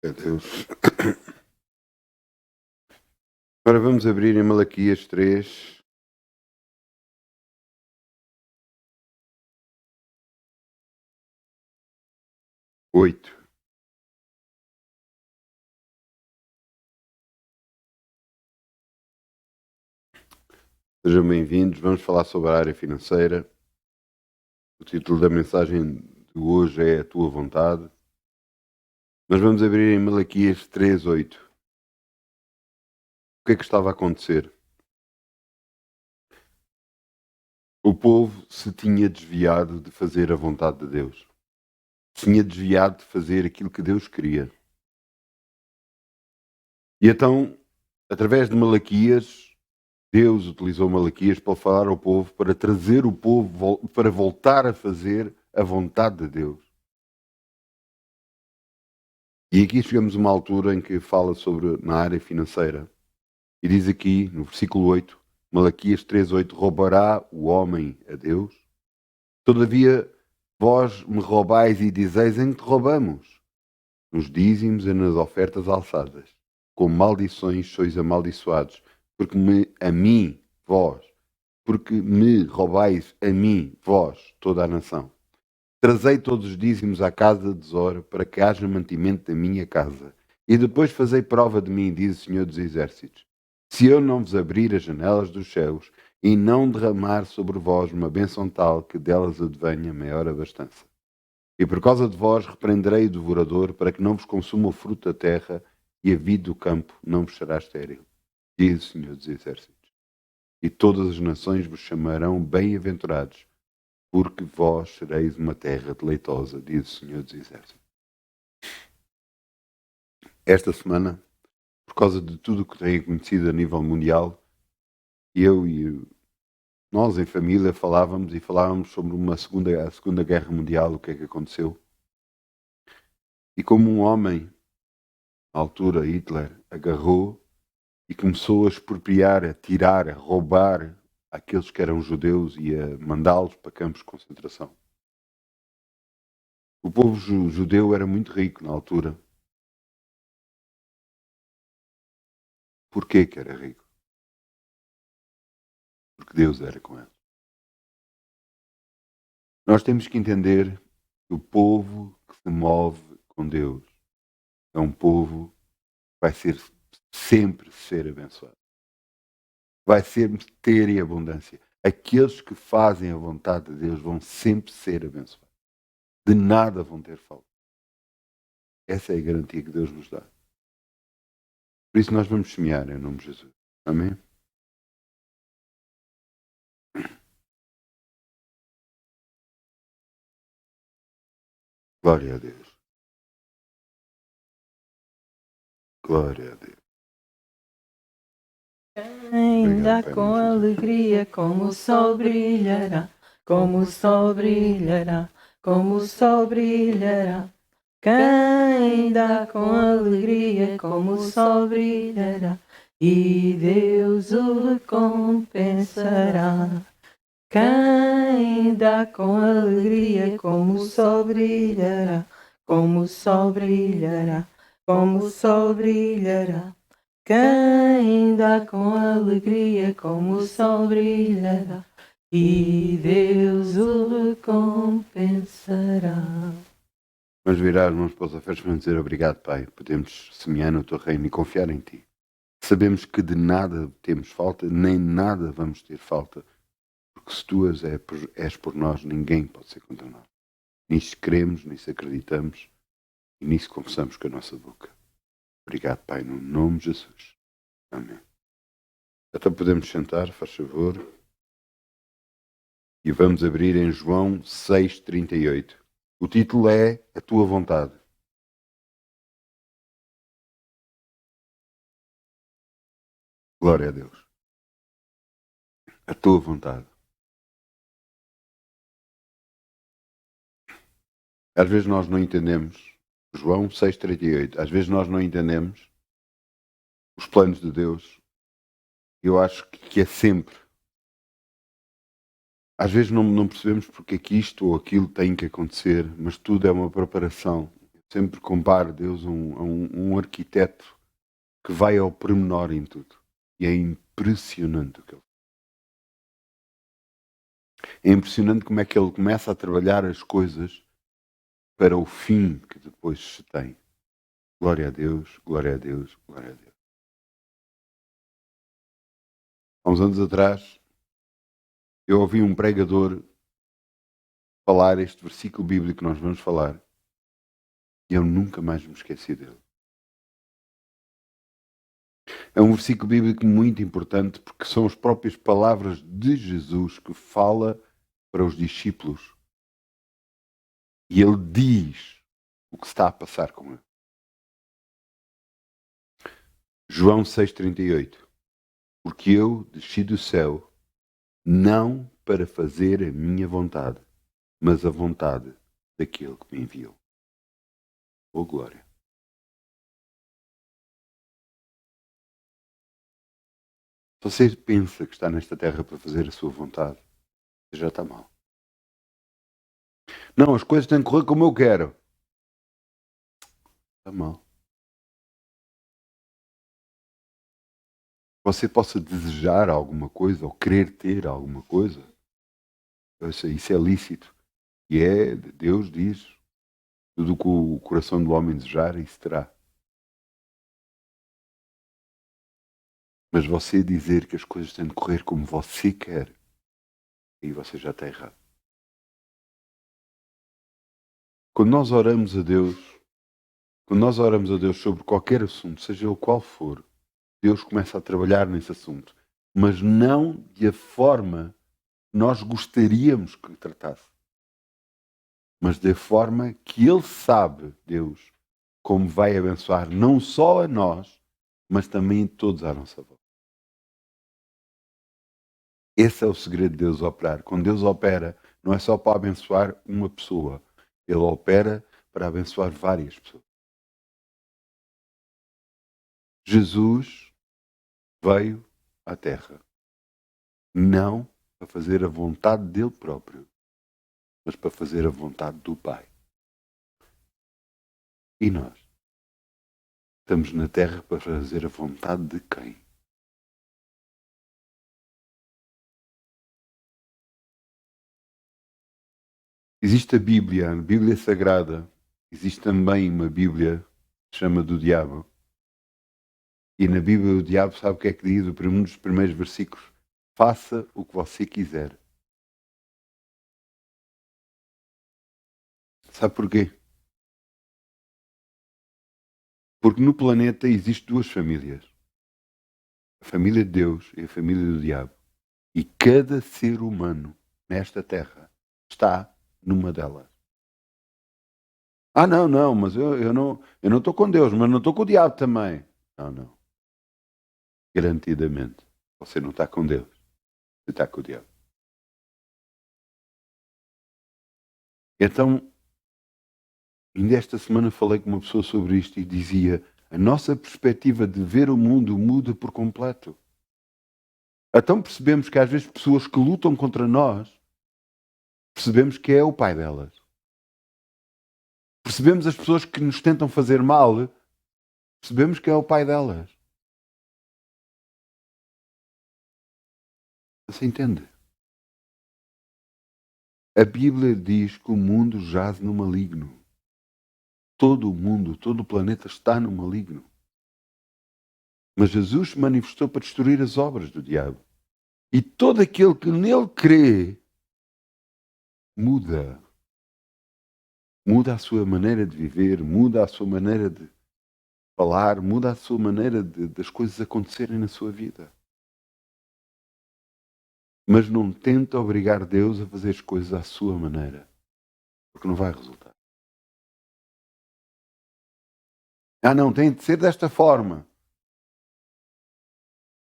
Meu Deus. Agora vamos abrir em Malaquias 3. Oito. Sejam bem-vindos. Vamos falar sobre a área financeira. O título da mensagem de hoje é A Tua Vontade. Mas vamos abrir em Malaquias 3:8. O que é que estava a acontecer? O povo se tinha desviado de fazer a vontade de Deus. Se tinha desviado de fazer aquilo que Deus queria. E então, através de Malaquias, Deus utilizou Malaquias para falar ao povo, para trazer o povo para voltar a fazer a vontade de Deus. E aqui chegamos a uma altura em que fala sobre na área financeira. E diz aqui, no versículo 8, Malaquias 3:8, roubará o homem a Deus? Todavia, vós me roubais e dizeis, em que te roubamos? Nos dízimos e nas ofertas alçadas. Com maldições sois amaldiçoados, porque me roubais a mim, vós, toda a nação. Trazei todos os dízimos à casa de tesouro, para que haja mantimento da minha casa. E depois fazei prova de mim, diz o Senhor dos Exércitos. Se eu não vos abrir as janelas dos céus, e não derramar sobre vós uma bênção tal, que delas advenha maior abastança. E por causa de vós repreenderei o devorador, para que não vos consuma o fruto da terra, e a vide do campo não vos será estéril, diz o Senhor dos Exércitos. E todas as nações vos chamarão bem-aventurados, porque vós sereis uma terra deleitosa, diz o Senhor dos Exércitos. Esta semana, por causa de tudo o que tem acontecido a nível mundial, eu e nós em família falávamos sobre a Segunda Guerra Mundial, o que é que aconteceu. E como um homem, na altura Hitler, agarrou e começou a expropriar, a tirar, a roubar aqueles que eram judeus e a mandá-los para campos de concentração. O povo judeu era muito rico na altura. Porquê que era rico? Porque Deus era com ele. Nós temos que entender que o povo que se move com Deus é um povo que vai sempre ser abençoado. Vai sempre ter em abundância. Aqueles que fazem a vontade de Deus vão sempre ser abençoados. De nada vão ter falta. Essa é a garantia que Deus nos dá. Por isso nós vamos semear em nome de Jesus. Amém? Glória a Deus. Glória a Deus. Ainda Pai, com Jesus. alegria, como o sol brilhará, como o sol brilhará, como o sol brilhará. Quem dá com alegria, como o sol brilhará, e Deus o recompensará. Quem dá com alegria, como o sol brilhará, como o sol brilhará, como o sol brilhará. Quem dá com alegria, como o sol brilhará, e Deus o recompensará. Vamos virar as mãos para os ofertas para dizer obrigado, Pai. Podemos semear no teu reino e confiar em ti. Sabemos que de nada temos falta, nem nada vamos ter falta, porque se tu és por nós, ninguém pode ser contra nós. Nisso cremos, nisso acreditamos e nisso confessamos com a nossa boca. Obrigado, Pai, no nome de Jesus. Amém. Então podemos sentar, faz favor. E vamos abrir em João 6:38. O título é A Tua Vontade. Glória a Deus. A Tua Vontade. Às vezes nós não entendemos. João 6:38. Às vezes nós não entendemos os planos de Deus. Eu acho que é sempre. Às vezes não percebemos porque é que isto ou aquilo tem que acontecer, mas tudo é uma preparação. sempre comparo Deus a um arquiteto que vai ao pormenor em tudo. E é impressionante o que ele faz. É impressionante como é que ele começa a trabalhar as coisas para o fim que depois se tem. Glória a Deus, glória a Deus, glória a Deus. Há uns anos atrás, eu ouvi um pregador falar este versículo bíblico que nós vamos falar e eu nunca mais me esqueci dele. É um versículo bíblico muito importante porque são as próprias palavras de Jesus que fala para os discípulos. E ele diz o que está a passar com ele. João 6,38. Porque eu desci do céu não para fazer a minha vontade, mas a vontade daquele que me enviou. Oh, glória. Se você pensa que está nesta terra para fazer a sua vontade, você já está mal. Não, as coisas têm que correr como eu quero. Está mal. Você possa desejar alguma coisa ou querer ter alguma coisa, isso é lícito. E Deus diz, tudo o que o coração do homem desejar, isso terá. Mas você dizer que as coisas têm de correr como você quer, aí você já está errado. Quando nós oramos a Deus sobre qualquer assunto, seja o qual for, Deus começa a trabalhar nesse assunto, mas não de a forma que nós gostaríamos que tratasse, mas da forma que Ele sabe, Deus, como vai abençoar não só a nós, mas também todos à nossa volta. Esse é o segredo de Deus operar. Quando Deus opera, não é só para abençoar uma pessoa. Ele opera para abençoar várias pessoas. Jesus veio à Terra não para fazer a vontade dele próprio, mas para fazer a vontade do Pai. E nós estamos na Terra para fazer a vontade de quem? Existe a Bíblia Sagrada. Existe também uma Bíblia que se chama do diabo. E na Bíblia o diabo sabe o que é que diz, um dos primeiros versículos. Faça o que você quiser. Sabe porquê? Porque no planeta existem duas famílias. A família de Deus e a família do diabo. E cada ser humano nesta terra está numa delas. Não, mas eu não estou com Deus, mas não estou com o diabo também. Não. Garantidamente. Você não está com Deus. Você está com o diabo. Então, ainda esta semana falei com uma pessoa sobre isto e dizia: a nossa perspectiva de ver o mundo muda por completo. Então percebemos que às vezes pessoas que lutam contra nós, percebemos que é o pai delas. Percebemos as pessoas que nos tentam fazer mal, percebemos que é o pai delas. Você entende? A Bíblia diz que o mundo jaz no maligno. Todo o mundo, todo o planeta está no maligno. Mas Jesus se manifestou para destruir as obras do diabo. E todo aquele que nele crê muda. Muda a sua maneira de viver, muda a sua maneira de falar, muda a sua maneira das coisas acontecerem na sua vida. Mas não tenta obrigar Deus a fazer as coisas à sua maneira, porque não vai resultar. Não, tem de ser desta forma.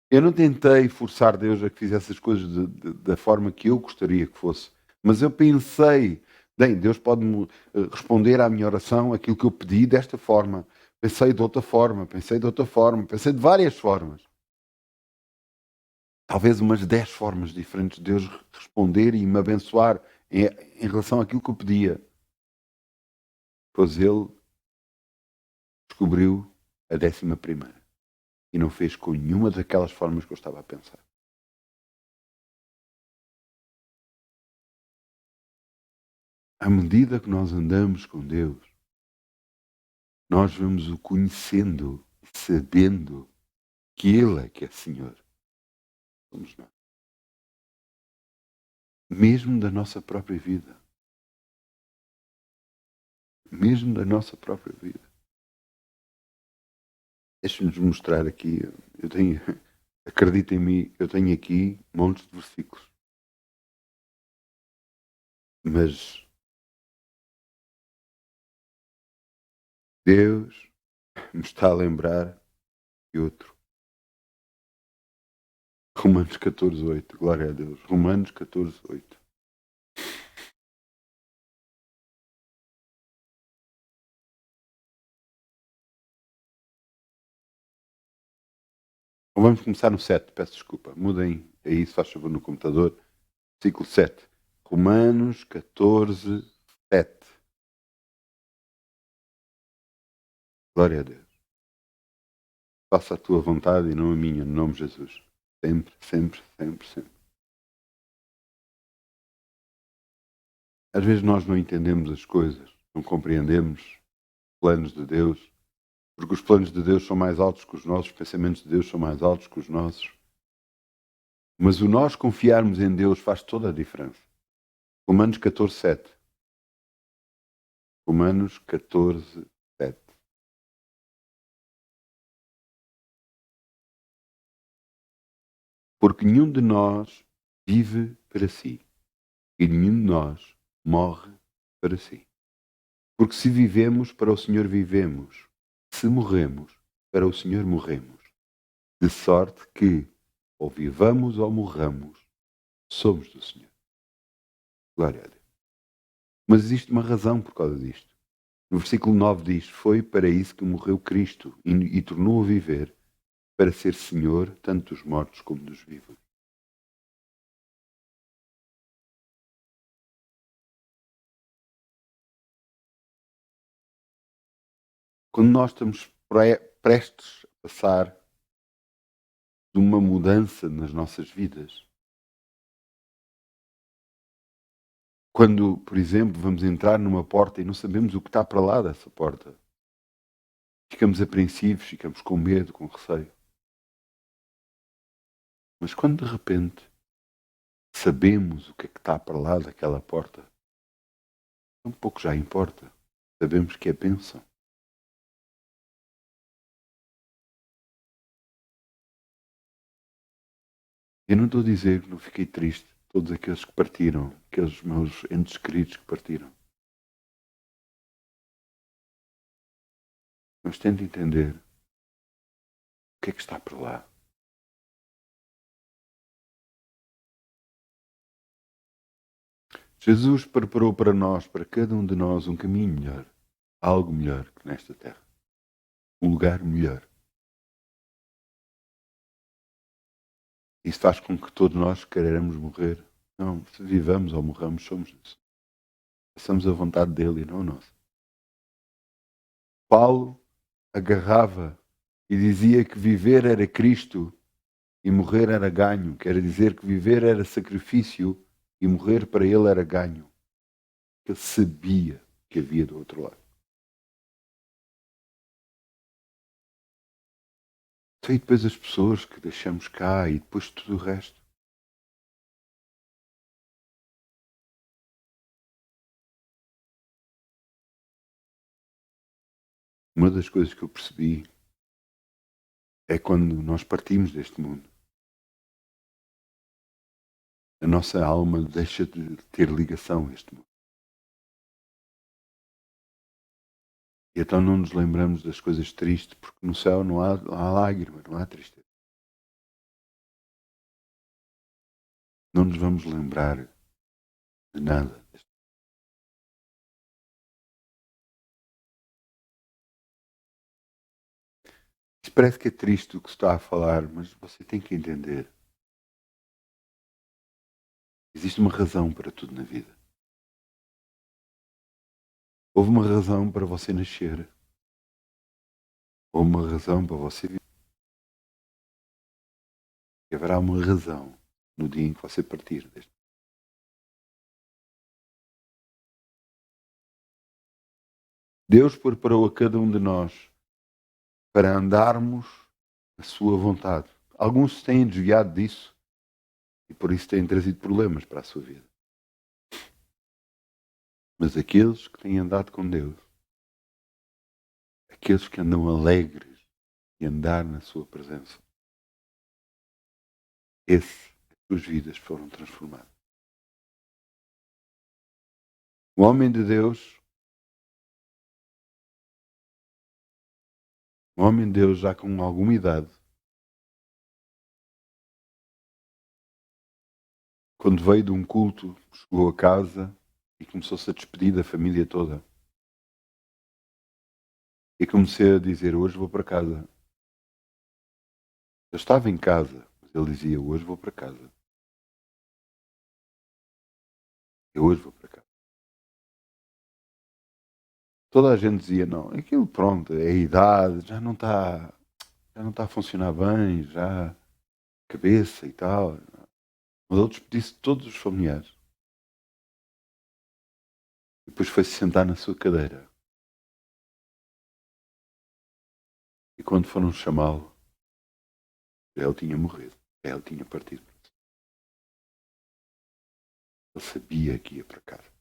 Eu não tentei forçar Deus a que fizesse as coisas da forma que eu gostaria que fosse, mas eu pensei, bem, Deus pode-me responder à minha oração aquilo que eu pedi desta forma. Pensei de outra forma, pensei de várias formas. Talvez umas 10 formas diferentes de Deus responder e me abençoar em relação àquilo que eu pedia. Pois Ele descobriu a 11ª e não fez com nenhuma daquelas formas que eu estava a pensar. À medida que nós andamos com Deus, nós vamos o conhecendo e sabendo que Ele é que é Senhor. Somos nós. Mesmo da nossa própria vida. Mesmo da nossa própria vida. Deixa-nos mostrar aqui. Eu tenho, acredita em mim, eu tenho aqui montes de versículos. Mas Deus me está a lembrar de outro. Romanos 14:8. Glória a Deus. Romanos 14:8. Vamos começar no 7, peço desculpa. Mudem aí, se faz favor, no computador. Versículo 7. Romanos 14:7. Glória a Deus. Faça a tua vontade e não a minha, no nome de Jesus. Sempre, sempre, sempre, sempre. Às vezes nós não entendemos as coisas, não compreendemos os planos de Deus, porque os planos de Deus são mais altos que os nossos, os pensamentos de Deus são mais altos que os nossos. Mas o nós confiarmos em Deus faz toda a diferença. Romanos 14:7. Romanos 14:7. Porque nenhum de nós vive para si, e nenhum de nós morre para si. Porque se vivemos, para o Senhor vivemos. Se morremos, para o Senhor morremos. De sorte que, ou vivamos ou morramos, somos do Senhor. Glória a Deus. Mas existe uma razão por causa disto. No versículo 9 diz: foi para isso que morreu Cristo e tornou a viver, para ser Senhor tanto dos mortos como dos vivos. Quando nós estamos prestes a passar de uma mudança nas nossas vidas, quando, por exemplo, vamos entrar numa porta e não sabemos o que está para lá dessa porta, ficamos apreensivos, ficamos com medo, com receio. Mas quando de repente sabemos o que é que está para lá daquela porta, um pouco já importa. Sabemos que é bênção. Eu não estou a dizer que não fiquei triste, todos aqueles que partiram, aqueles meus entes queridos que partiram. Mas tento entender o que é que está por lá. Jesus preparou para nós, para cada um de nós, um caminho melhor, algo melhor que nesta terra, um lugar melhor. Isso faz com que todos nós queiramos morrer. Não, se vivamos ou morramos, somos disso. Passamos a vontade dele e não a nossa. Paulo agarrava e dizia que viver era Cristo e morrer era ganho. Quer dizer que viver era sacrifício e morrer para ele era ganho. Ele sabia que havia do outro lado. Então, e depois as pessoas que deixamos cá e depois tudo o resto. Uma das coisas que eu percebi é quando nós partimos deste mundo. A nossa alma deixa de ter ligação a este mundo. E então não nos lembramos das coisas tristes, porque no céu não há lágrimas, não há tristeza. Não nos vamos lembrar de nada. Isso parece que é triste o que se está a falar, mas você tem que entender. Existe uma razão para tudo na vida. Houve uma razão para você nascer. Ou uma razão para você viver. E haverá uma razão no dia em que você partir deste. Deus preparou a cada um de nós para andarmos na sua vontade. Alguns se têm desviado disso e por isso têm trazido problemas para a sua vida. Mas aqueles que têm andado com Deus, aqueles que andam alegres e andar na sua presença, as suas vidas foram transformadas. O homem de Deus, já com alguma idade, quando veio de um culto, chegou a casa e começou-se a despedir da família toda. E comecei a dizer, hoje vou para casa. Eu estava em casa, mas ele dizia, hoje vou para casa. Eu hoje vou para casa. Toda a gente dizia, não, aquilo pronto, é a idade, já não está a funcionar bem, já cabeça e tal. Mas ele despediu-se de todos os familiares. E depois foi-se sentar na sua cadeira. E quando foram chamá-lo, ele tinha morrido. Ele tinha partido. Ele sabia que ia para casa.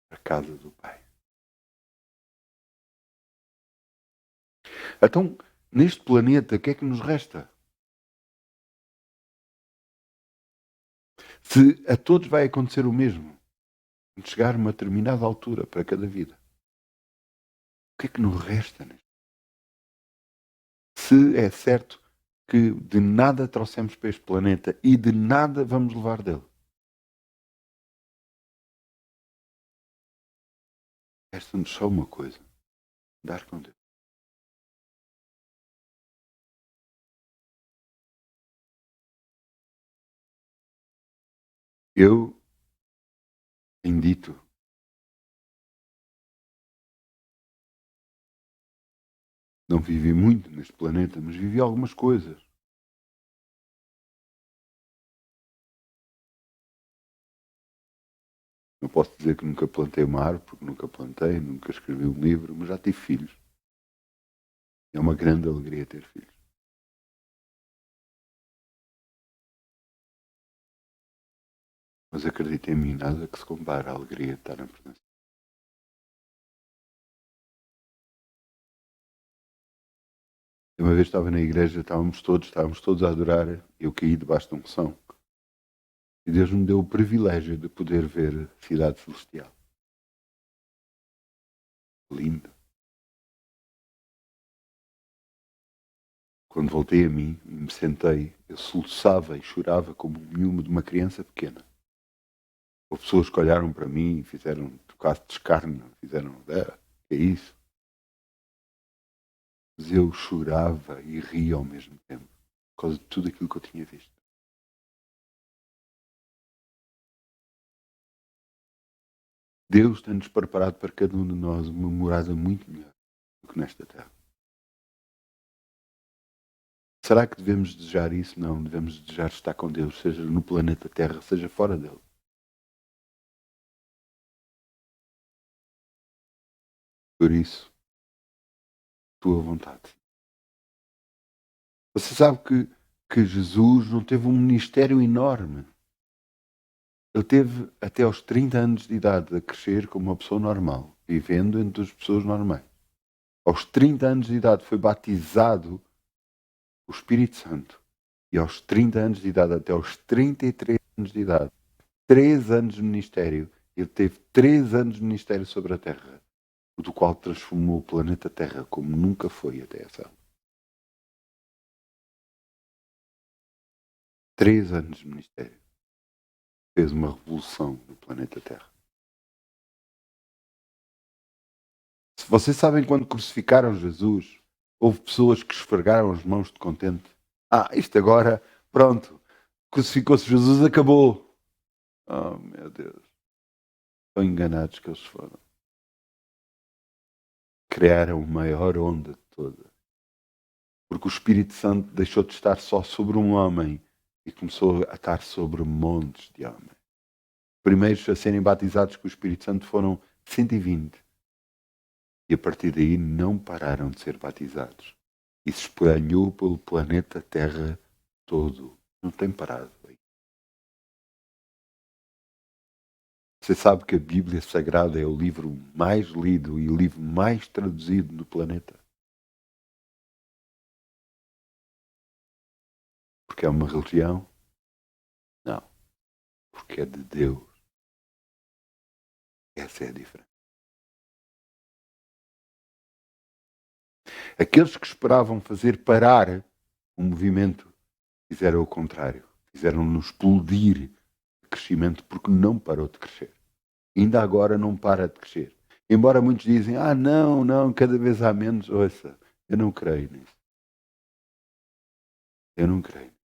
Para a casa do Pai. Então, neste planeta, o que é que nos resta? Se a todos vai acontecer o mesmo, chegar a uma determinada altura para cada vida, o que é que nos resta? Se é certo que de nada trouxemos para este planeta e de nada vamos levar dele. Resta-nos só uma coisa: dar com Deus. Eu tenho dito, não vivi muito neste planeta, mas vivi algumas coisas. Não posso dizer que nunca plantei uma árvore, porque nunca plantei, nunca escrevi um livro, mas já tive filhos. É uma grande alegria ter filhos. Mas acredita em mim, nada que se compare à alegria de estar na presença. Uma vez estava na igreja, estávamos todos a adorar, eu caí debaixo de unção. E Deus me deu o privilégio de poder ver a cidade celestial. Lindo. Quando voltei a mim e me sentei, eu soluçava e chorava como o miúdo de uma criança pequena. Houve pessoas que olharam para mim e fizeram tocar de escárnio, fizeram, que é isso? Mas eu chorava e ria ao mesmo tempo, por causa de tudo aquilo que eu tinha visto. Deus tem-nos preparado para cada um de nós uma morada muito melhor do que nesta terra. Será que devemos desejar isso? Não, devemos desejar estar com Deus, seja no planeta Terra, seja fora dele. Por isso, tua vontade. Você sabe que Jesus não teve um ministério enorme. Ele teve até aos 30 anos de idade a crescer como uma pessoa normal, vivendo entre as pessoas normais. Aos 30 anos de idade foi batizado o Espírito Santo. E aos 30 anos de idade, até aos 33 anos de idade, 3 anos de ministério, ele teve 3 anos de ministério sobre a Terra, do qual transformou o planeta Terra como nunca foi até essa altura. 3 anos de ministério. Fez uma revolução no planeta Terra. Se vocês sabem quando crucificaram Jesus, houve pessoas que esfregaram as mãos de contente. Isto agora, pronto, crucificou-se Jesus, acabou. Oh, meu Deus. Tão enganados que eles foram. criaram a maior onda de todas. Porque o Espírito Santo deixou de estar só sobre um homem e começou a estar sobre montes de homens. Os primeiros a serem batizados com o Espírito Santo foram 120. E a partir daí não pararam de ser batizados. E se espalhou pelo planeta Terra todo. Não tem parado. Você sabe que a Bíblia Sagrada é o livro mais lido e o livro mais traduzido no planeta? Porque é uma religião? Não. Porque é de Deus. Essa é a diferença. Aqueles que esperavam fazer parar o movimento fizeram o contrário. Fizeram-no explodir de crescimento porque não parou de crescer. Ainda agora não para de crescer. Embora muitos dizem, não, cada vez há menos. Ouça, eu não creio nisso. Eu não creio.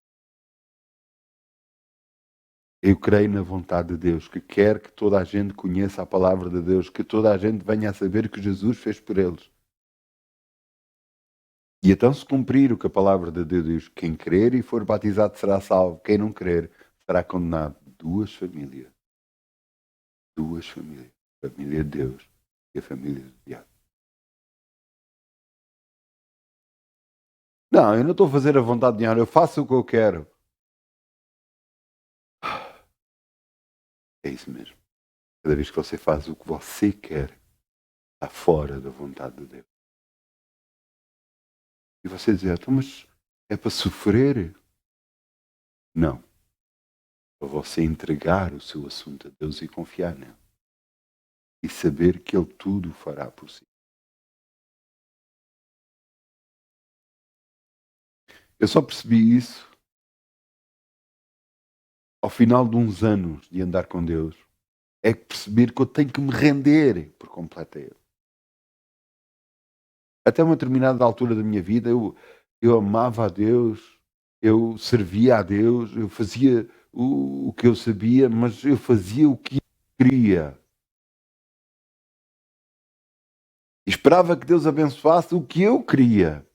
Eu creio na vontade de Deus, que quer que toda a gente conheça a palavra de Deus, que toda a gente venha a saber o que Jesus fez por eles. E então, se cumprir o que a palavra de Deus diz, quem crer e for batizado será salvo, quem não crer será condenado. Duas famílias. Duas famílias. A família de Deus e a família do diabo. Não, eu não estou a fazer a vontade de Deus, eu faço o que eu quero. É isso mesmo. Cada vez que você faz o que você quer, está fora da vontade de Deus. E você diz, mas é para sofrer? Não. Para você entregar o seu assunto a Deus e confiar nele. E saber que Ele tudo fará por si. Eu só percebi isso ao final de uns anos de andar com Deus. É que perceber que eu tenho que me render por completo a Ele. Até uma determinada altura da minha vida, eu amava a Deus, eu servia a Deus, eu fazia o que eu sabia, mas eu fazia o que eu queria. E esperava que Deus abençoasse o que eu queria.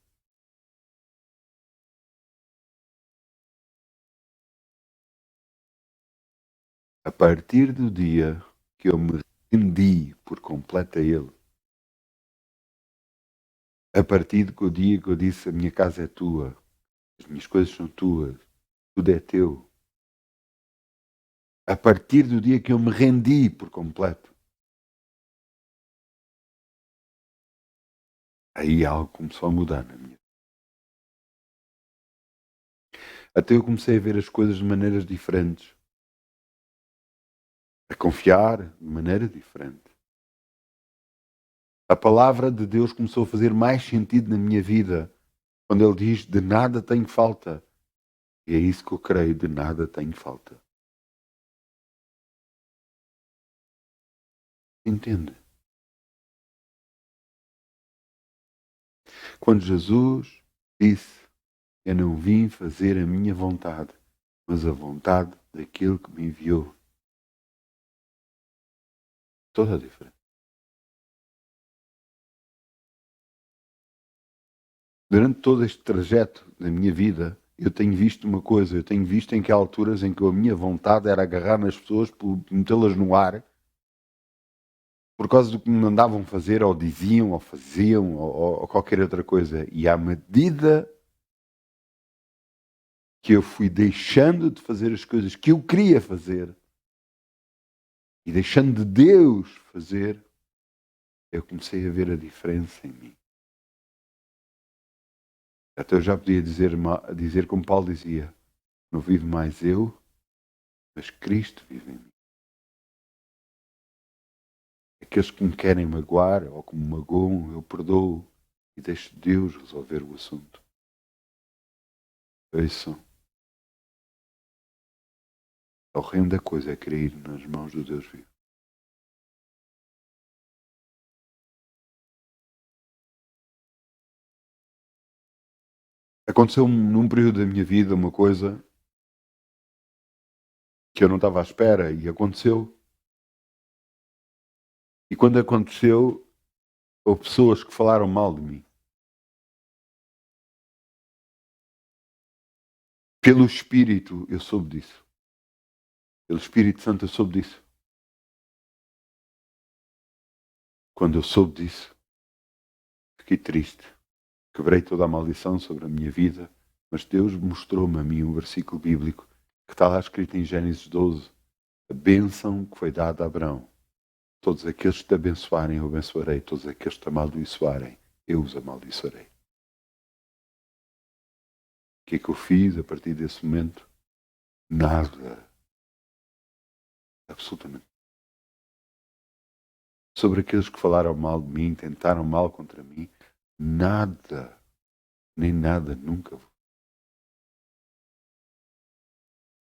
A partir do dia que eu me rendi por completo a Ele, a partir do dia que eu disse a minha casa é tua, as minhas coisas são tuas, tudo é teu. A partir do dia que eu me rendi por completo, aí algo começou a mudar na minha vida. Até eu comecei a ver as coisas de maneiras diferentes. A confiar de maneira diferente. A palavra de Deus começou a fazer mais sentido na minha vida quando Ele diz: de nada tenho falta. E é isso que eu creio: de nada tenho falta. Entende? Quando Jesus disse: eu não vim fazer a minha vontade, mas a vontade daquele que me enviou. Toda a diferença. Durante todo este trajeto da minha vida, eu tenho visto uma coisa. Eu tenho visto em que há alturas em que a minha vontade era agarrar nas pessoas, metê-las no ar, por causa do que me mandavam fazer, ou diziam, ou faziam, ou qualquer outra coisa. E à medida que eu fui deixando de fazer as coisas que eu queria fazer, e deixando de Deus fazer, eu comecei a ver a diferença em mim. Até eu já podia dizer como Paulo dizia: não vivo mais eu, mas Cristo vive em mim. Aqueles que me querem magoar, ou que me magoam, eu perdoo e deixo Deus resolver o assunto. Ouçam. O reino da coisa é cair nas mãos do Deus vivo. Aconteceu num período da minha vida uma coisa que eu não estava à espera, e aconteceu. E quando aconteceu, ou pessoas que falaram mal de mim. Pelo Espírito eu soube disso. Pelo Espírito Santo eu soube disso. Quando eu soube disso, fiquei triste. Quebrei toda a maldição sobre a minha vida, mas Deus mostrou-me a mim um versículo bíblico que está lá escrito em Gênesis 12. A bênção que foi dada a Abraão. Todos aqueles que te abençoarem, eu abençoarei. Todos aqueles que te amaldiçoarem, eu os amaldiçoarei. O que é que eu fiz a partir desse momento? Nada. Absolutamente. Sobre aqueles que falaram mal de mim, tentaram mal contra mim, nada. Nem nada, nunca.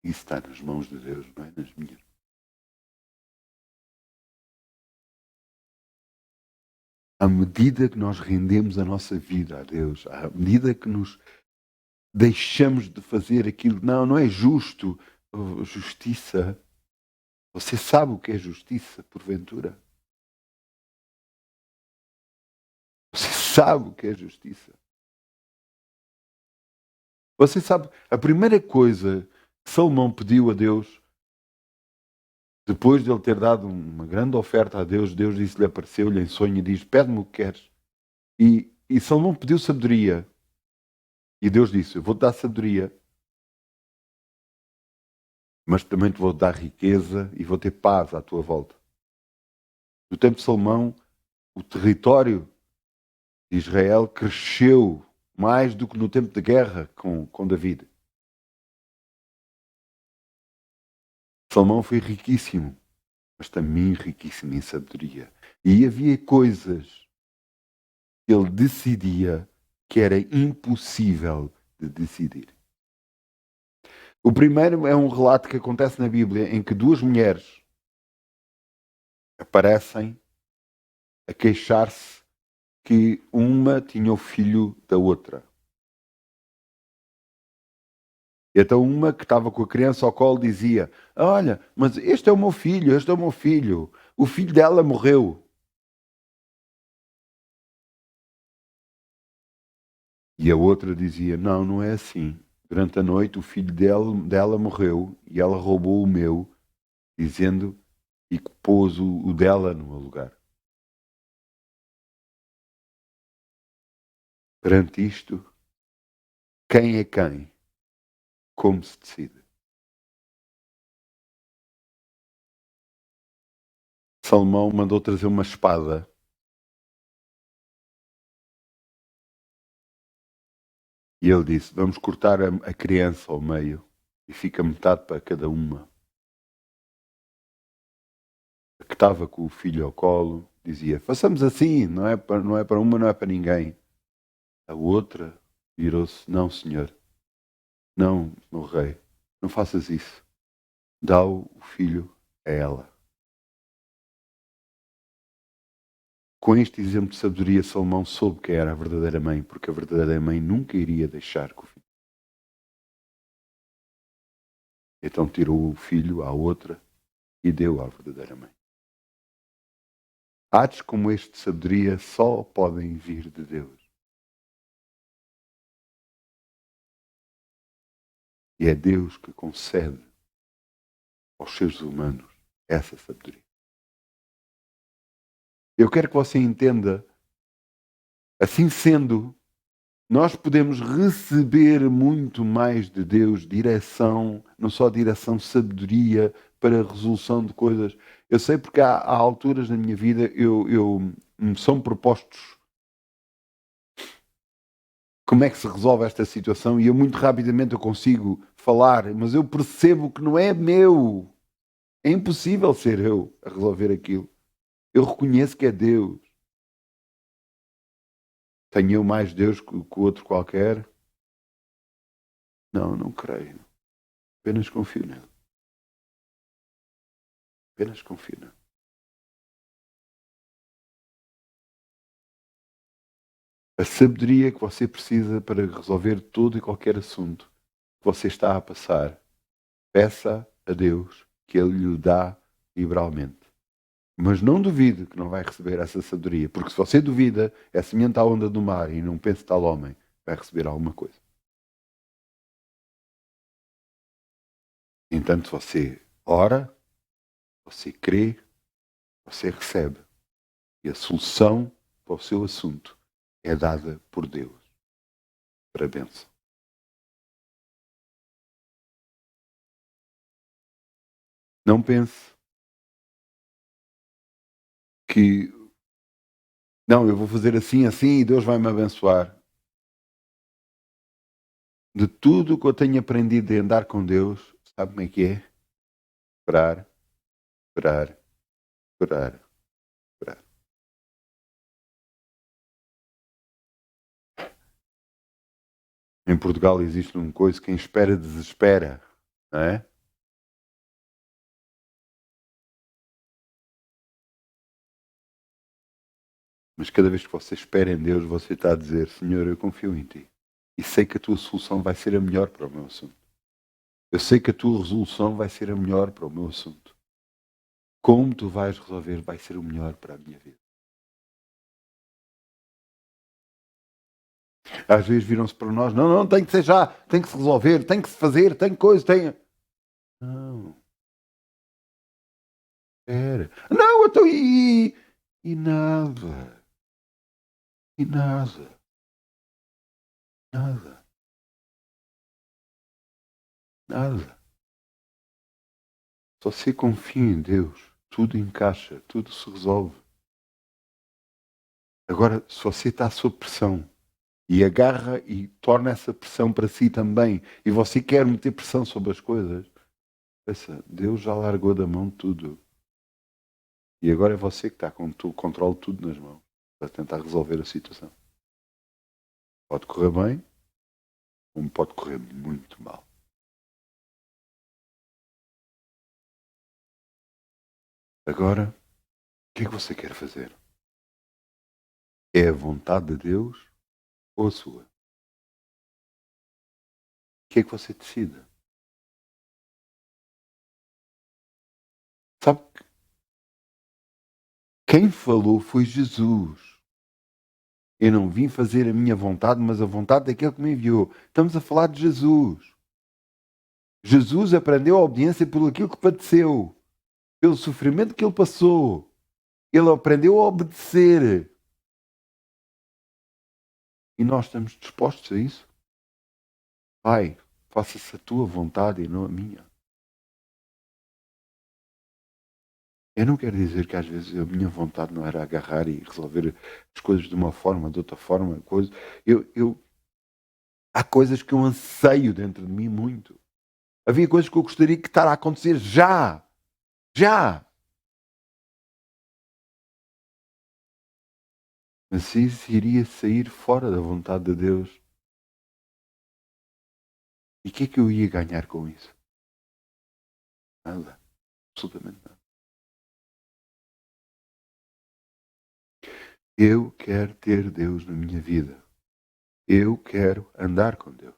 Isso está nas mãos de Deus, não é nas minhas. À medida que nós rendemos a nossa vida a Deus, à medida que nos deixamos de fazer aquilo, não é justo, justiça. Você sabe o que é justiça, porventura? Você sabe o que é justiça? Você sabe, a primeira coisa que Salomão pediu a Deus, depois de ele ter dado uma grande oferta a Deus, Deus disse-lhe, apareceu-lhe em sonho e diz, pede-me o que queres. E Salomão pediu sabedoria. E Deus disse, eu vou-te dar sabedoria, mas também te vou dar riqueza e vou ter paz à tua volta. No tempo de Salomão, o território de Israel cresceu mais do que no tempo de guerra com David. Salomão foi riquíssimo, mas também riquíssimo em sabedoria. E havia coisas que ele decidia que era impossível de decidir. O primeiro é um relato que acontece na Bíblia em que duas mulheres aparecem a queixar-se que uma tinha o filho da outra. E então uma que estava com a criança ao colo dizia, olha, mas este é o meu filho, este é o meu filho. O filho dela morreu. E a outra dizia, não é assim. Durante a noite o filho dela morreu e ela roubou o meu, dizendo, e pôs o dela no meu lugar. Perante isto, quem é quem? Como se decide? Salomão mandou trazer uma espada. E ele disse, vamos cortar a criança ao meio e fica metade para cada uma. A que estava com o filho ao colo dizia, façamos assim, não é para uma, não é para ninguém. A outra virou-se, não senhor, não, meu rei, não faças isso. Dá o filho a ela. Com este exemplo de sabedoria, Salomão soube quem era a verdadeira mãe, porque a verdadeira mãe nunca iria deixar que o filho. Então tirou o filho à outra e deu à verdadeira mãe. Atos como este de sabedoria só podem vir de Deus. E é Deus que concede aos seres humanos essa sabedoria. Eu quero que você entenda, assim sendo, nós podemos receber muito mais de Deus, direção, não só direção, sabedoria para a resolução de coisas. Eu sei porque há alturas na minha vida me são propostos como é que se resolve esta situação e eu muito rapidamente eu consigo falar, mas eu percebo que não é meu. É impossível ser eu a resolver aquilo. Eu reconheço que é Deus. Tenho eu mais Deus que o outro qualquer? Não creio. Apenas confio nele. Apenas confio nele. A sabedoria que você precisa para resolver todo e qualquer assunto que você está a passar, peça a Deus que Ele lhe dá liberalmente. Mas não duvide que não vai receber essa sabedoria, porque se você duvida, é semelhante à onda do mar e não pense tal homem, vai receber alguma coisa. Entanto, você ora, você crê, você recebe. E a solução para o seu assunto é dada por Deus para a bênção. Não pense que, não, eu vou fazer assim, assim e Deus vai me abençoar. De tudo o que eu tenho aprendido de andar com Deus, sabe como é que é? Esperar, esperar, esperar, esperar. Em Portugal existe uma coisa, quem espera desespera, não é? Mas cada vez que você espera em Deus, você está a dizer, Senhor, eu confio em Ti. E sei que a Tua solução vai ser a melhor para o meu assunto. Eu sei que a Tua resolução vai ser a melhor para o meu assunto. Como Tu vais resolver vai ser o melhor para a minha vida. Às vezes viram-se para nós, não, não, tem que ser já, tem que se resolver, tem que se fazer, tem coisa, tem... Não, espera. Não, eu estou e nada. E nada. Nada. Nada. Só se confia em Deus. Tudo encaixa, tudo se resolve. Agora, se você está sob pressão e agarra e torna essa pressão para si também, e você quer meter pressão sobre as coisas, pensa, Deus já largou da mão tudo. E agora é você que está com o controle de tudo nas mãos para tentar resolver a situação. Pode correr bem, como pode correr muito mal. Agora, o que é que você quer fazer? É a vontade de Deus ou a sua? O que é que você decide? Sabe que quem falou foi Jesus. Eu não vim fazer a minha vontade, mas a vontade daquele que me enviou. Estamos a falar de Jesus. Jesus aprendeu a obediência pelo aquilo que padeceu, pelo sofrimento que ele passou. Ele aprendeu a obedecer. E nós estamos dispostos a isso? Pai, faça-se a tua vontade e não a minha. Eu não quero dizer que às vezes a minha vontade não era agarrar e resolver as coisas de uma forma, de outra forma. Há coisas que eu anseio dentro de mim muito. Havia coisas que eu gostaria que estar a acontecer já. Já. Mas isso iria sair fora da vontade de Deus. E o que é que eu ia ganhar com isso? Nada. Absolutamente nada. Eu quero ter Deus na minha vida. Eu quero andar com Deus.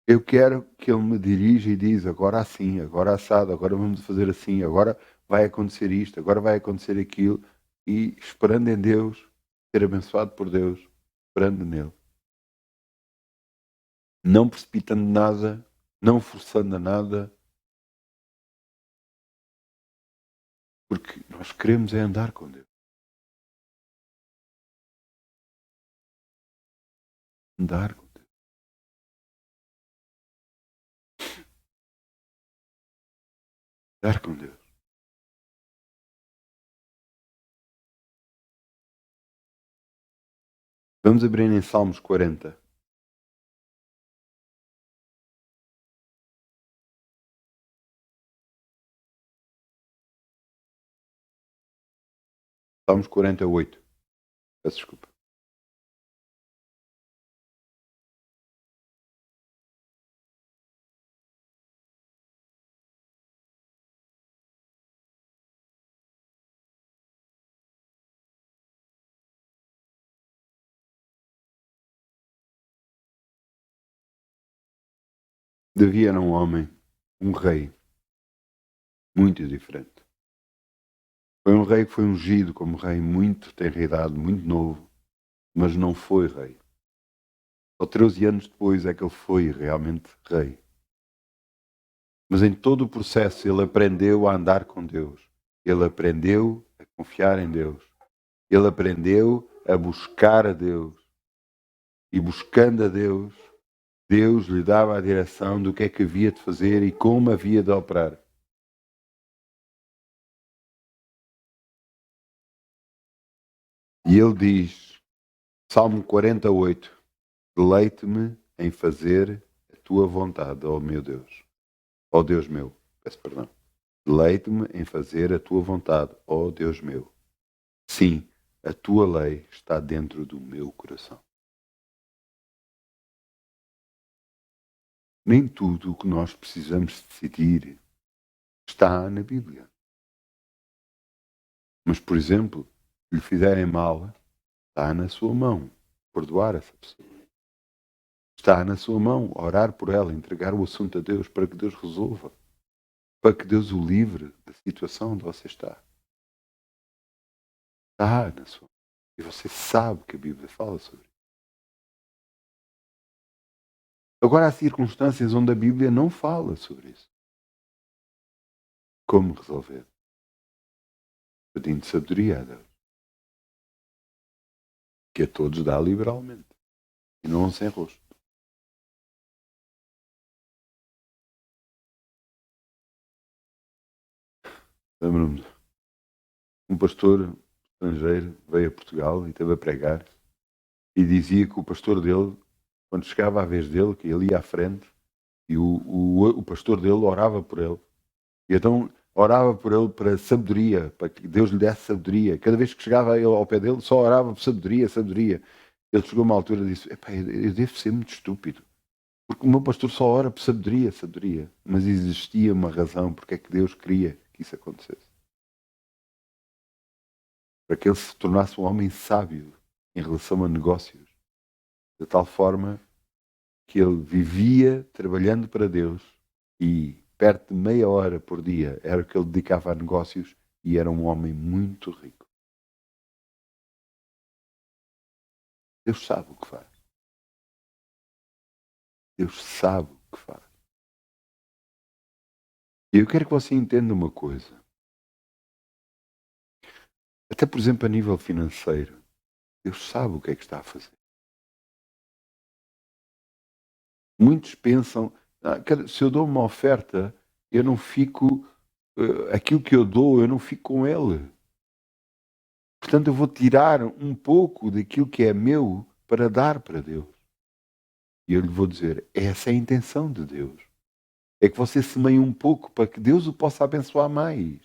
Eu quero que Ele me dirija e diz agora assim, agora assado, agora vamos fazer assim, agora vai acontecer isto, agora vai acontecer aquilo. E esperando em Deus, ser abençoado por Deus, esperando nele. Não precipitando nada, não forçando a nada, porque nós queremos é andar com Deus. Andar com Deus. Andar com Deus. Vamos abrir em Salmos 40. Salmos 48. Peço desculpa. Davi era um homem, um rei, muito diferente. Foi um rei que foi ungido como rei muito tenra idade, muito novo, mas não foi rei. Só 13 anos depois é que ele foi realmente rei. Mas em todo o processo ele aprendeu a andar com Deus. Ele aprendeu a confiar em Deus. Ele aprendeu a buscar a Deus. E buscando a Deus, Deus lhe dava a direção do que é que havia de fazer e como havia de operar. E ele diz, Salmo 48, deleite-me em fazer a tua vontade, ó meu Deus. Ó Deus meu, peço perdão. Deleite-me em fazer a tua vontade, ó Deus meu. Sim, a tua lei está dentro do meu coração. Nem tudo o que nós precisamos decidir está na Bíblia. Mas, por exemplo, se lhe fizerem mal, está na sua mão perdoar essa pessoa. Está na sua mão orar por ela, entregar o assunto a Deus para que Deus resolva, para que Deus o livre da situação onde você está. Está na sua mão. E você sabe que a Bíblia fala sobre isso. Agora há circunstâncias onde a Bíblia não fala sobre isso. Como resolver? Pedindo sabedoria a Deus, que a todos dá liberalmente, e não sem rosto. Lembro-me, um pastor estrangeiro veio a Portugal e esteve a pregar e dizia que o pastor dele, quando chegava a vez dele, que ele ia à frente e o pastor dele orava por ele. E então orava por ele para sabedoria, para que Deus lhe desse sabedoria. Cada vez que chegava ele ao pé dele, só orava por sabedoria, sabedoria. Ele chegou a uma altura e disse, eu devo ser muito estúpido, porque o meu pastor só ora por sabedoria, sabedoria. Mas existia uma razão porque é que Deus queria que isso acontecesse. Para que ele se tornasse um homem sábio em relação a negócios. De tal forma que ele vivia trabalhando para Deus e perto de meia hora por dia era o que ele dedicava a negócios e era um homem muito rico. Deus sabe o que faz. Deus sabe o que faz. E eu quero que você entenda uma coisa. Até, por exemplo, a nível financeiro, Deus sabe o que é que está a fazer. Muitos pensam, se eu dou uma oferta, eu não fico, aquilo que eu dou, eu não fico com ele. Portanto, eu vou tirar um pouco daquilo que é meu para dar para Deus. E eu lhe vou dizer, essa é a intenção de Deus. É que você semeie um pouco para que Deus o possa abençoar mais.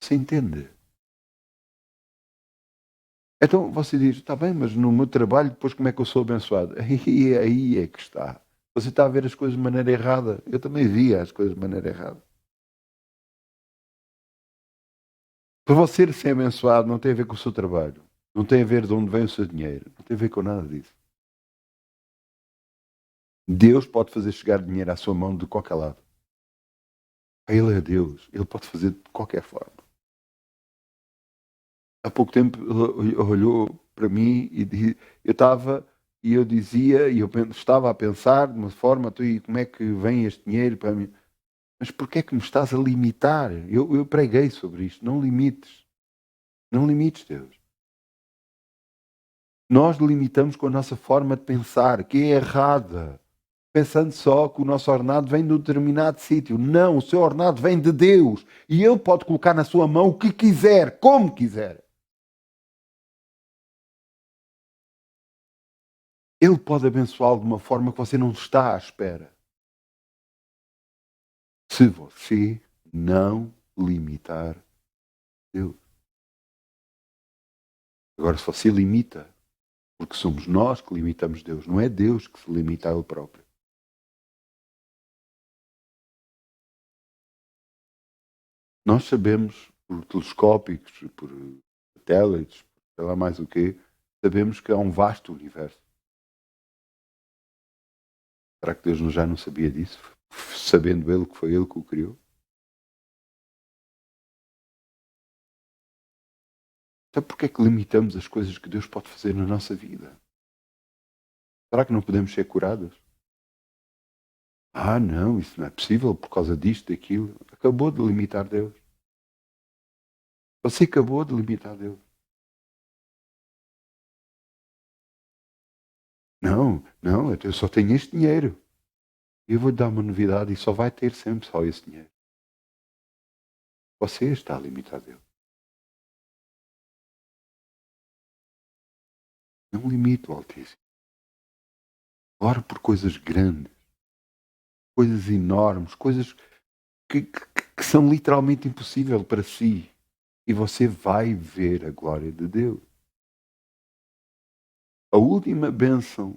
Você entende? Então você diz, está bem, mas no meu trabalho depois como é que eu sou abençoado? Aí é que está. Você está a ver as coisas de maneira errada. Eu também via as coisas de maneira errada. Para você ser abençoado não tem a ver com o seu trabalho. Não tem a ver de onde vem o seu dinheiro. Não tem a ver com nada disso. Deus pode fazer chegar dinheiro à sua mão de qualquer lado. Ele é Deus. Ele pode fazer de qualquer forma. Há pouco tempo ele olhou para mim e eu estava e eu dizia e eu estava a pensar de uma forma, e como é que vem este dinheiro para mim? Mas porquê é que me estás a limitar? Eu preguei sobre isto. Não limites. Não limites, Deus. Nós limitamos com a nossa forma de pensar, que é errada. Pensando só que o nosso ordenado vem de um determinado sítio. Não, o seu ordenado vem de Deus. E Ele pode colocar na sua mão o que quiser, como quiser. Ele pode abençoá-lo de uma forma que você não está à espera. Se você não limitar Deus. Agora, se você limita, porque somos nós que limitamos Deus, não é Deus que se limita a Ele próprio. Nós sabemos, por telescópicos, por satélites, sei lá mais o quê, sabemos que há um vasto universo. Será que Deus já não sabia disso? sabendo ele que foi ele que o criou. Então porquê é que limitamos as coisas que Deus pode fazer na nossa vida? Será que não podemos ser curados? Ah, não, isso não é possível por causa disto, daquilo. Acabou de limitar Deus. Você acabou de limitar Deus. Não, não, eu só tenho este dinheiro. Eu vou-lhe dar uma novidade e só vai ter sempre só esse dinheiro. Você está a limitar Deus. Não limite o Altíssimo. Ora por coisas grandes, coisas enormes, coisas que são literalmente impossíveis para si. E você vai ver a glória de Deus. A última bênção,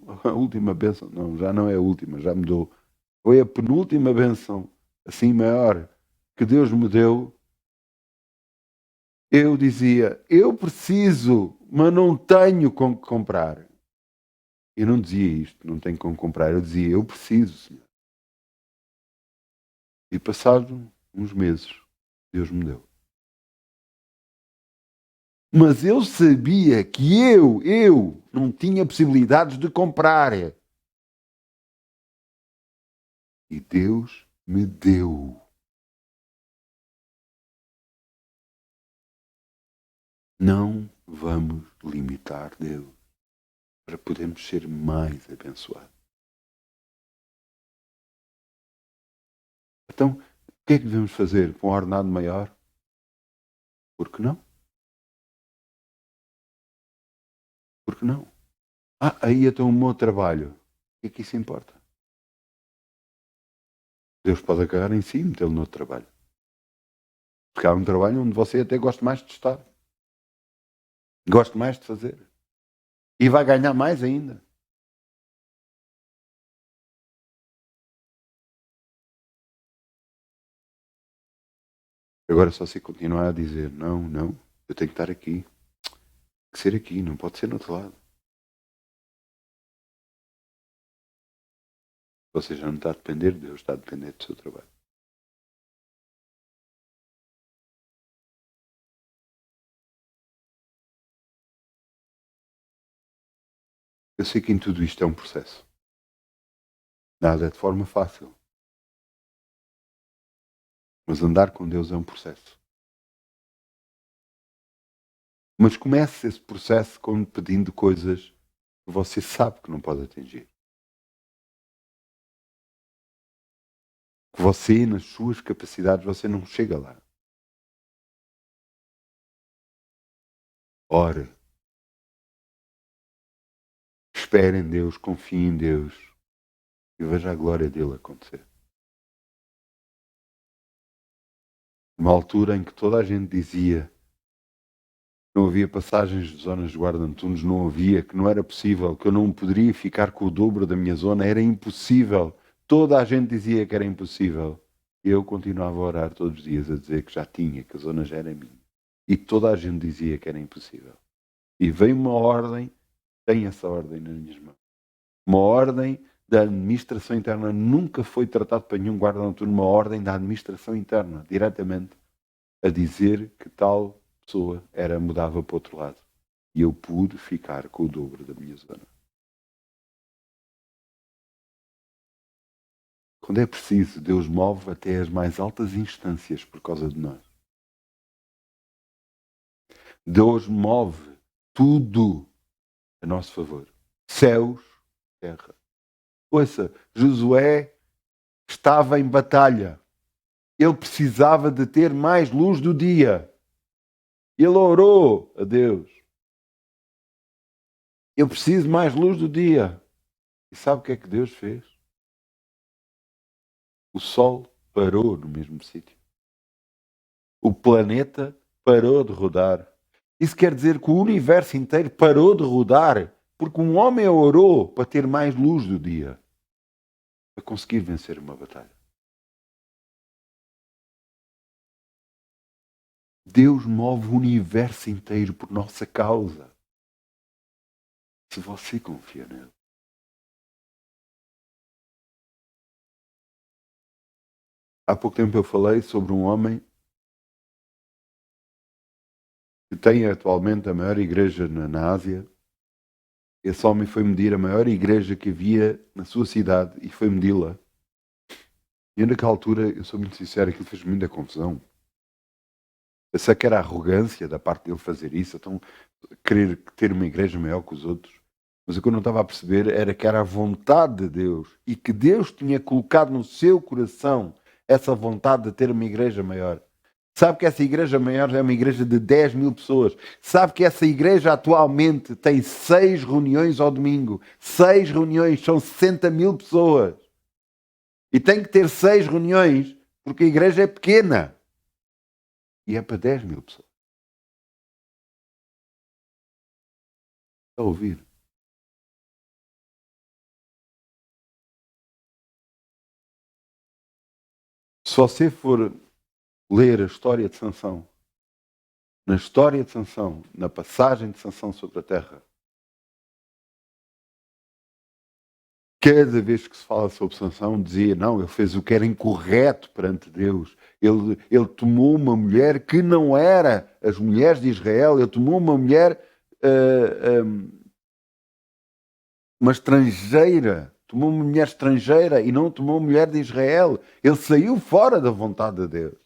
não, já não é a última, já mudou. Foi a penúltima bênção, assim maior, que Deus me deu. Eu dizia, eu preciso, mas não tenho com que comprar. Eu não dizia isto, não tenho com que comprar. Eu dizia, eu preciso, Senhor. E passado uns meses, Deus me deu. Mas eu sabia que eu não tinha possibilidades de comprar. E Deus me deu. Não vamos limitar Deus para podermos ser mais abençoados. Então, o que é que devemos fazer com um ordenado maior? Por que não? Por que não? Ah, aí então o meu trabalho. O que é que isso importa? Deus pode agarrar em si e metê-lo no outro trabalho. Porque há um trabalho onde você até gosta mais de estar. Gosta mais de fazer. E vai ganhar mais ainda. Agora só se continuar a dizer, não, não, eu tenho que estar aqui. Tem que ser aqui, não pode ser no outro lado. Você já não está a depender de Deus, está a depender do seu trabalho. Eu sei que em tudo isto é um processo. Nada é de forma fácil. Mas andar com Deus é um processo. Mas comece esse processo pedindo coisas que você sabe que não pode atingir. Que você, nas suas capacidades, você não chega lá. Ore. Espere em Deus, confie em Deus e veja a glória dele acontecer. Numa altura em que toda a gente dizia não havia passagens de zonas de guarda-antunes, não havia, que não era possível, que eu não poderia ficar com o dobro da minha zona, era impossível. Toda a gente dizia que era impossível. Eu continuava a orar todos os dias a dizer que já tinha, que a zona já era minha. E toda a gente dizia que era impossível. E veio uma ordem, tenho essa ordem nas minhas mãos. Uma ordem da administração interna, nunca foi tratado para nenhum guarda-noturno, uma ordem da administração interna, diretamente, a dizer que tal pessoa mudava para o outro lado. E eu pude ficar com o dobro da minha zona. Quando é preciso, Deus move até as mais altas instâncias por causa de nós. Deus move tudo a nosso favor. Céus, terra. Ouça, Josué estava em batalha. Ele precisava de ter mais luz do dia. Ele orou a Deus. Eu preciso mais luz do dia. E sabe o que é que Deus fez? O Sol parou no mesmo sítio. O planeta parou de rodar. Isso quer dizer que o universo inteiro parou de rodar porque um homem orou para ter mais luz do dia, para conseguir vencer uma batalha. Deus move o universo inteiro por nossa causa. Se você confia nele. Há pouco tempo eu falei sobre um homem que tem atualmente a maior igreja na Ásia. Esse homem foi medir a maior igreja que havia na sua cidade e foi medi-la. E naquela altura, eu sou muito sincero, aquilo fez muita confusão. Eu sei que era arrogância da parte dele fazer isso, então querer ter uma igreja maior que os outros. Mas o que eu não estava a perceber era que era a vontade de Deus e que Deus tinha colocado no seu coração essa vontade de ter uma igreja maior. Sabe que essa igreja maior é uma igreja de 10 mil pessoas. Sabe que essa igreja atualmente tem 6 reuniões ao domingo. 6 reuniões, são 60 mil pessoas. E tem que ter 6 reuniões porque a igreja é pequena. E é para 10 mil pessoas. Está a ouvir? Se você for ler a história de Sansão, na história de Sansão, na passagem de Sansão sobre a terra, cada vez que se fala sobre Sansão, dizia, não, ele fez o que era incorreto perante Deus. Ele tomou uma mulher que não era as mulheres de Israel, ele tomou uma mulher, uma estrangeira, tomou uma mulher estrangeira e não tomou uma mulher de Israel. Ele saiu fora da vontade de Deus.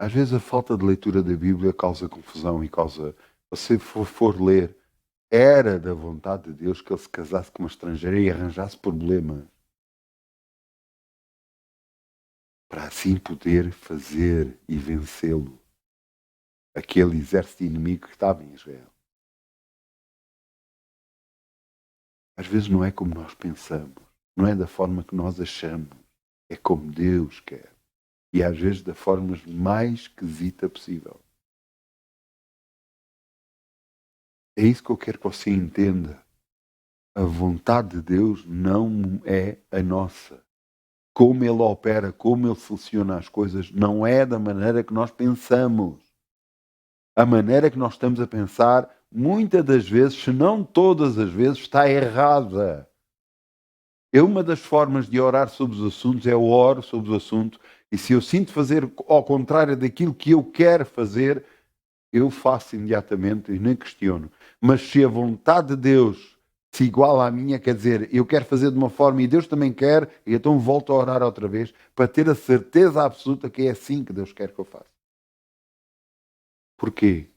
Às vezes a falta de leitura da Bíblia causa confusão e causa, se você for ler, era da vontade de Deus que ele se casasse com uma estrangeira e arranjasse problemas para assim poder fazer e vencê-lo, aquele exército inimigo que estava em Israel. Às vezes não é como nós pensamos, não é da forma que nós achamos, é como Deus quer. E às vezes da forma mais esquisita possível. É isso que eu quero que você entenda. A vontade de Deus não é a nossa. Como Ele opera, como Ele soluciona as coisas, não é da maneira que nós pensamos. A maneira que nós estamos a pensar, muitas das vezes, se não todas as vezes, está errada. Uma das formas de orar sobre os assuntos é eu oro sobre o assunto e se eu sinto fazer ao contrário daquilo que eu quero fazer, eu faço imediatamente e nem questiono. Mas se a vontade de Deus se iguala à minha, quer dizer, eu quero fazer de uma forma e Deus também quer, e então volto a orar outra vez para ter a certeza absoluta que é assim que Deus quer que eu faça. Porquê?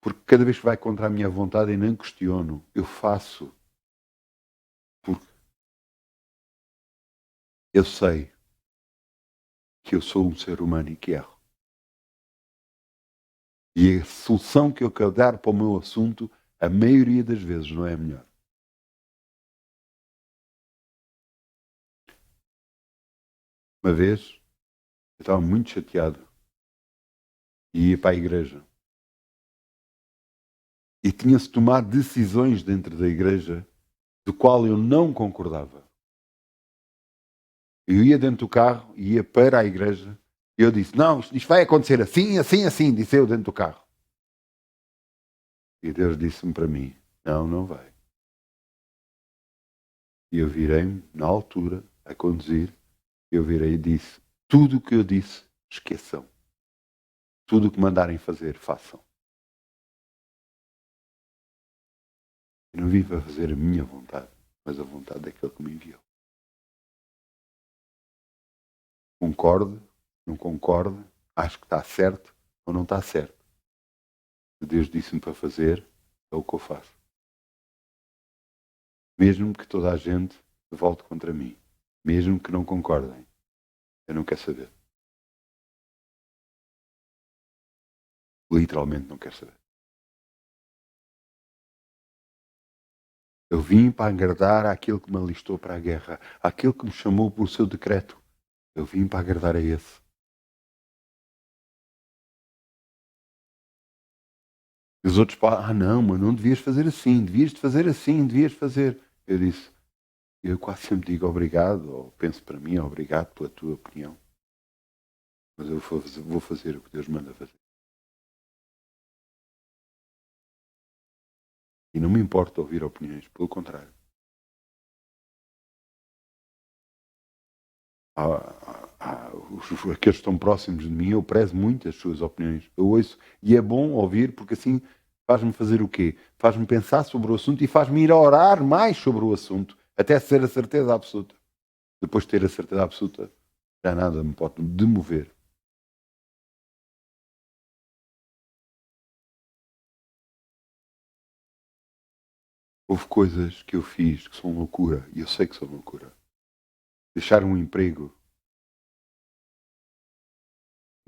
Porque cada vez que vai contra a minha vontade e nem questiono, eu faço. Porque eu sei que eu sou um ser humano e que erro. E a solução que eu quero dar para o meu assunto, a maioria das vezes não é a melhor. Uma vez, eu estava muito chateado e ia para a igreja. E tinha-se tomado decisões dentro da igreja do qual eu não concordava. Eu ia dentro do carro, ia para a igreja, e eu disse, não, isto vai acontecer assim, assim, assim, disse eu dentro do carro. E Deus disse-me para mim, não, não vai. E eu virei-me, na altura, a conduzir, eu virei e disse, tudo o que eu disse, esqueçam. Tudo o que mandarem fazer, façam. Eu não vim para fazer a minha vontade, mas a vontade daquele que me enviou. Concorde, não concorde, acho que está certo ou não está certo. Deus disse-me para fazer, é o que eu faço. Mesmo que toda a gente volte contra mim, mesmo que não concordem, eu não quero saber. Literalmente não quero saber. Eu vim para agradar àquele que me alistou para a guerra, àquele que me chamou por seu decreto. Eu vim para agradar a esse. E os outros falam, não, mas não devias fazer assim, devias fazer assim, devias fazer. Eu disse, eu quase sempre digo obrigado, ou penso para mim, obrigado pela tua opinião. Mas eu vou fazer o que Deus manda fazer. E não me importa ouvir opiniões, pelo contrário. Aqueles que estão próximos de mim, eu prezo muito as suas opiniões. Eu ouço, e é bom ouvir, porque assim faz-me fazer o quê? Faz-me pensar sobre o assunto e faz-me ir a orar mais sobre o assunto, até ser a certeza absoluta. Depois de ter a certeza absoluta, já nada me pode demover. Houve coisas que eu fiz que são loucura, e eu sei que são loucura. Deixar um emprego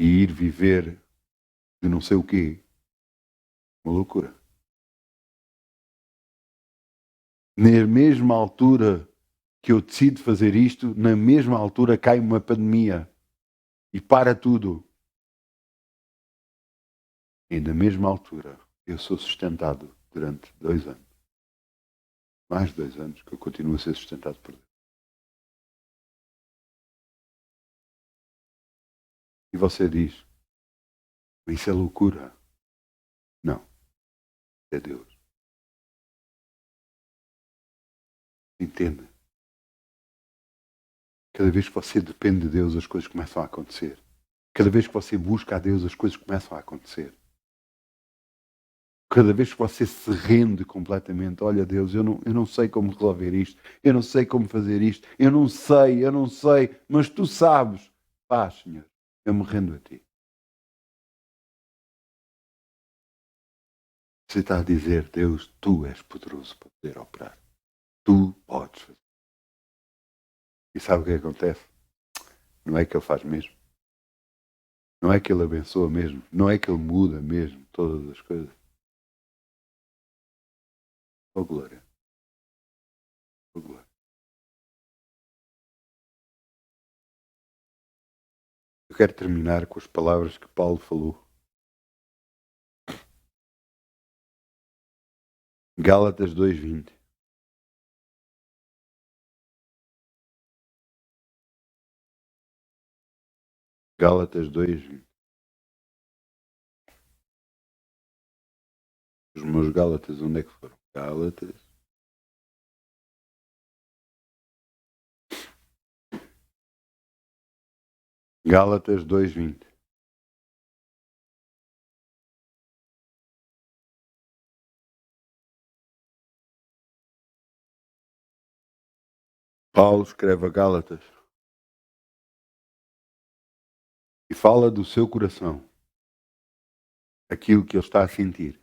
e ir viver de não sei o quê, uma loucura. Na mesma altura que eu decido fazer isto, na mesma altura cai uma pandemia e para tudo. E na mesma altura eu sou sustentado durante 2 anos. Mais de 2 anos que eu continuo a ser sustentado por Deus. E você diz, isso é loucura. Não, é Deus. Entenda. Cada vez que você depende de Deus, as coisas começam a acontecer. Cada vez que você busca a Deus, as coisas começam a acontecer. Cada vez que você se rende completamente, olha Deus, eu não sei como resolver isto, eu não sei como fazer isto, eu não sei, mas tu sabes. Paz, Senhor, eu me rendo a ti. Você está a dizer, Deus, tu és poderoso para poder operar. Tu podes fazer. E sabe o que acontece? Não é que Ele faz mesmo. Não é que Ele abençoa mesmo. Não é que Ele muda mesmo todas as coisas. Oh glória. Oh glória. Eu quero terminar com as palavras que Paulo falou. Gálatas 2:20. Gálatas 2:20. Os meus Gálatas, onde é que foram? Gálatas. Gálatas 2:20. Paulo escreve a Gálatas e fala do seu coração, aquilo que ele está a sentir.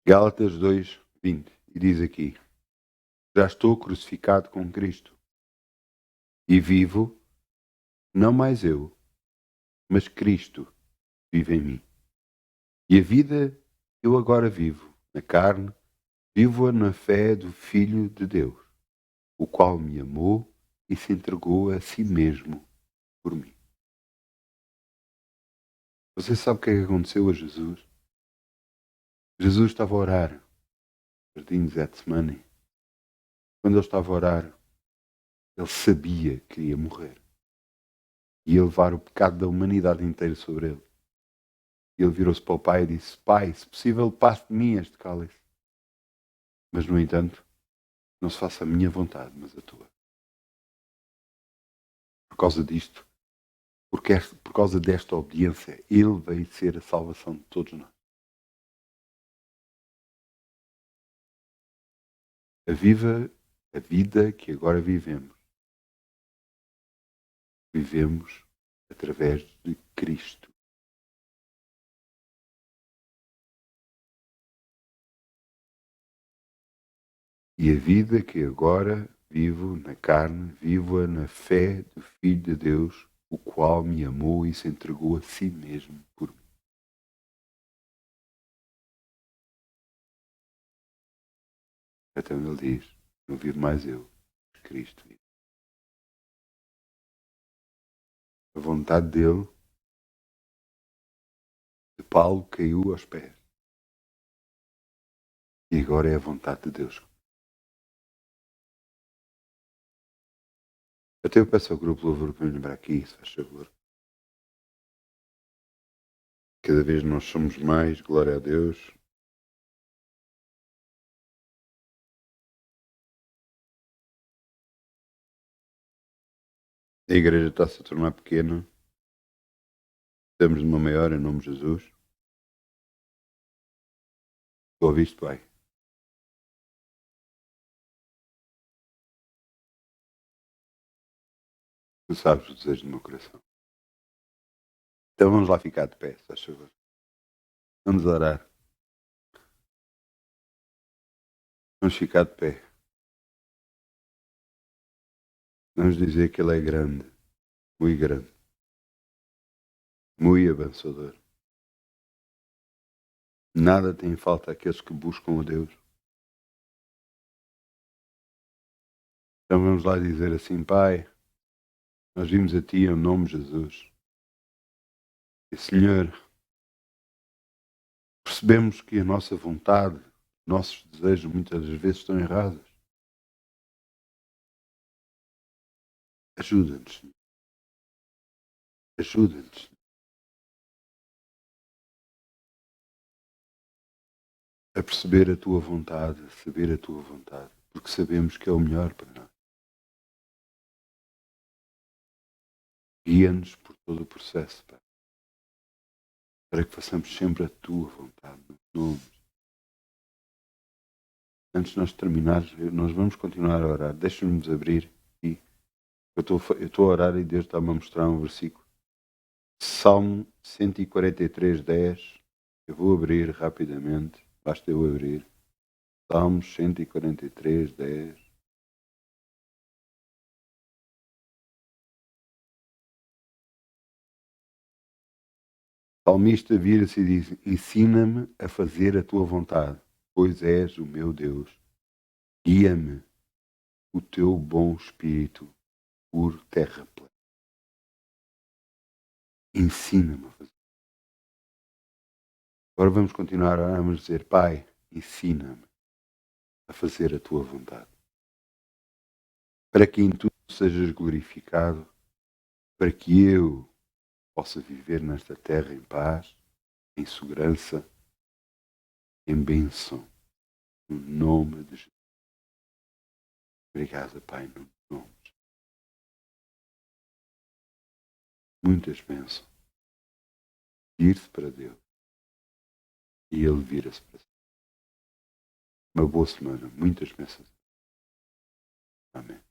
Gálatas 2:20. E diz aqui: já estou crucificado com Cristo e vivo, não mais eu, mas Cristo vive em mim. E a vida que eu agora vivo na carne, vivo-a na fé do Filho de Deus, o qual me amou e se entregou a si mesmo por mim. Você sabe o que é que aconteceu a Jesus? Jesus estava a orar no jardim de Getsemane. Quando ele estava a orar, ele sabia que ia morrer. Ia levar o pecado da humanidade inteira sobre ele. E ele virou-se para o Pai e disse: Pai, se possível, passe de mim este cálice. Mas, no entanto, não se faça a minha vontade, mas a tua. Por causa disto, por causa desta obediência, ele veio ser a salvação de todos nós. A vida que agora vivemos através de Cristo. E a vida que agora vivo na carne, vivo-a na fé do Filho de Deus, o qual me amou e se entregou a si mesmo por mim. Então ele diz: não vivo mais eu, Cristo vive. A vontade dele, de Paulo, caiu aos pés. E agora é a vontade de Deus. Até eu peço ao grupo Louvor para me lembrar aqui, se faz favor. Cada vez nós somos mais, glória a Deus. A igreja está-se a tornar pequena. Estamos numa maior em nome de Jesus. Tu ouviste, Pai? Tu sabes o desejo do meu coração. Então vamos lá ficar de pé, se faz favor. Vamos orar. Vamos ficar de pé. Vamos dizer que Ele é grande, muito abençoador. Nada tem falta àqueles que buscam a Deus. Então vamos lá dizer assim, Pai, nós vimos a Ti em nome de Jesus. E Senhor, percebemos que a nossa vontade, nossos desejos muitas vezes estão errados. Ajuda-nos, Senhor. Ajuda-nos a perceber a Tua vontade, a saber a Tua vontade, porque sabemos que é o melhor para nós. Guia-nos por todo o processo, Pai, para que façamos sempre a Tua vontade, no nome. Antes de nós terminarmos, nós vamos continuar a orar. Deixa-nos abrir aqui. Eu estou a orar e Deus está-me a mostrar um versículo. Salmo 143, 10. Eu vou abrir rapidamente. Basta eu abrir. Salmos 143, 10. O salmista vira-se e diz: ensina-me a fazer a tua vontade, pois és o meu Deus. Guia-me o teu bom espírito por terra plana. Ensina-me a fazer. Agora vamos continuar a orar, vamos dizer: Pai, ensina-me a fazer a tua vontade, para que em tudo sejas glorificado, para que eu possa viver nesta terra em paz, em segurança, em bênção, no nome de Jesus. Obrigado, Pai, no nome de Jesus. Muitas bênçãos. Ir-se para Deus e Ele vira-se para si. Uma boa semana, muitas bênçãos. Amém.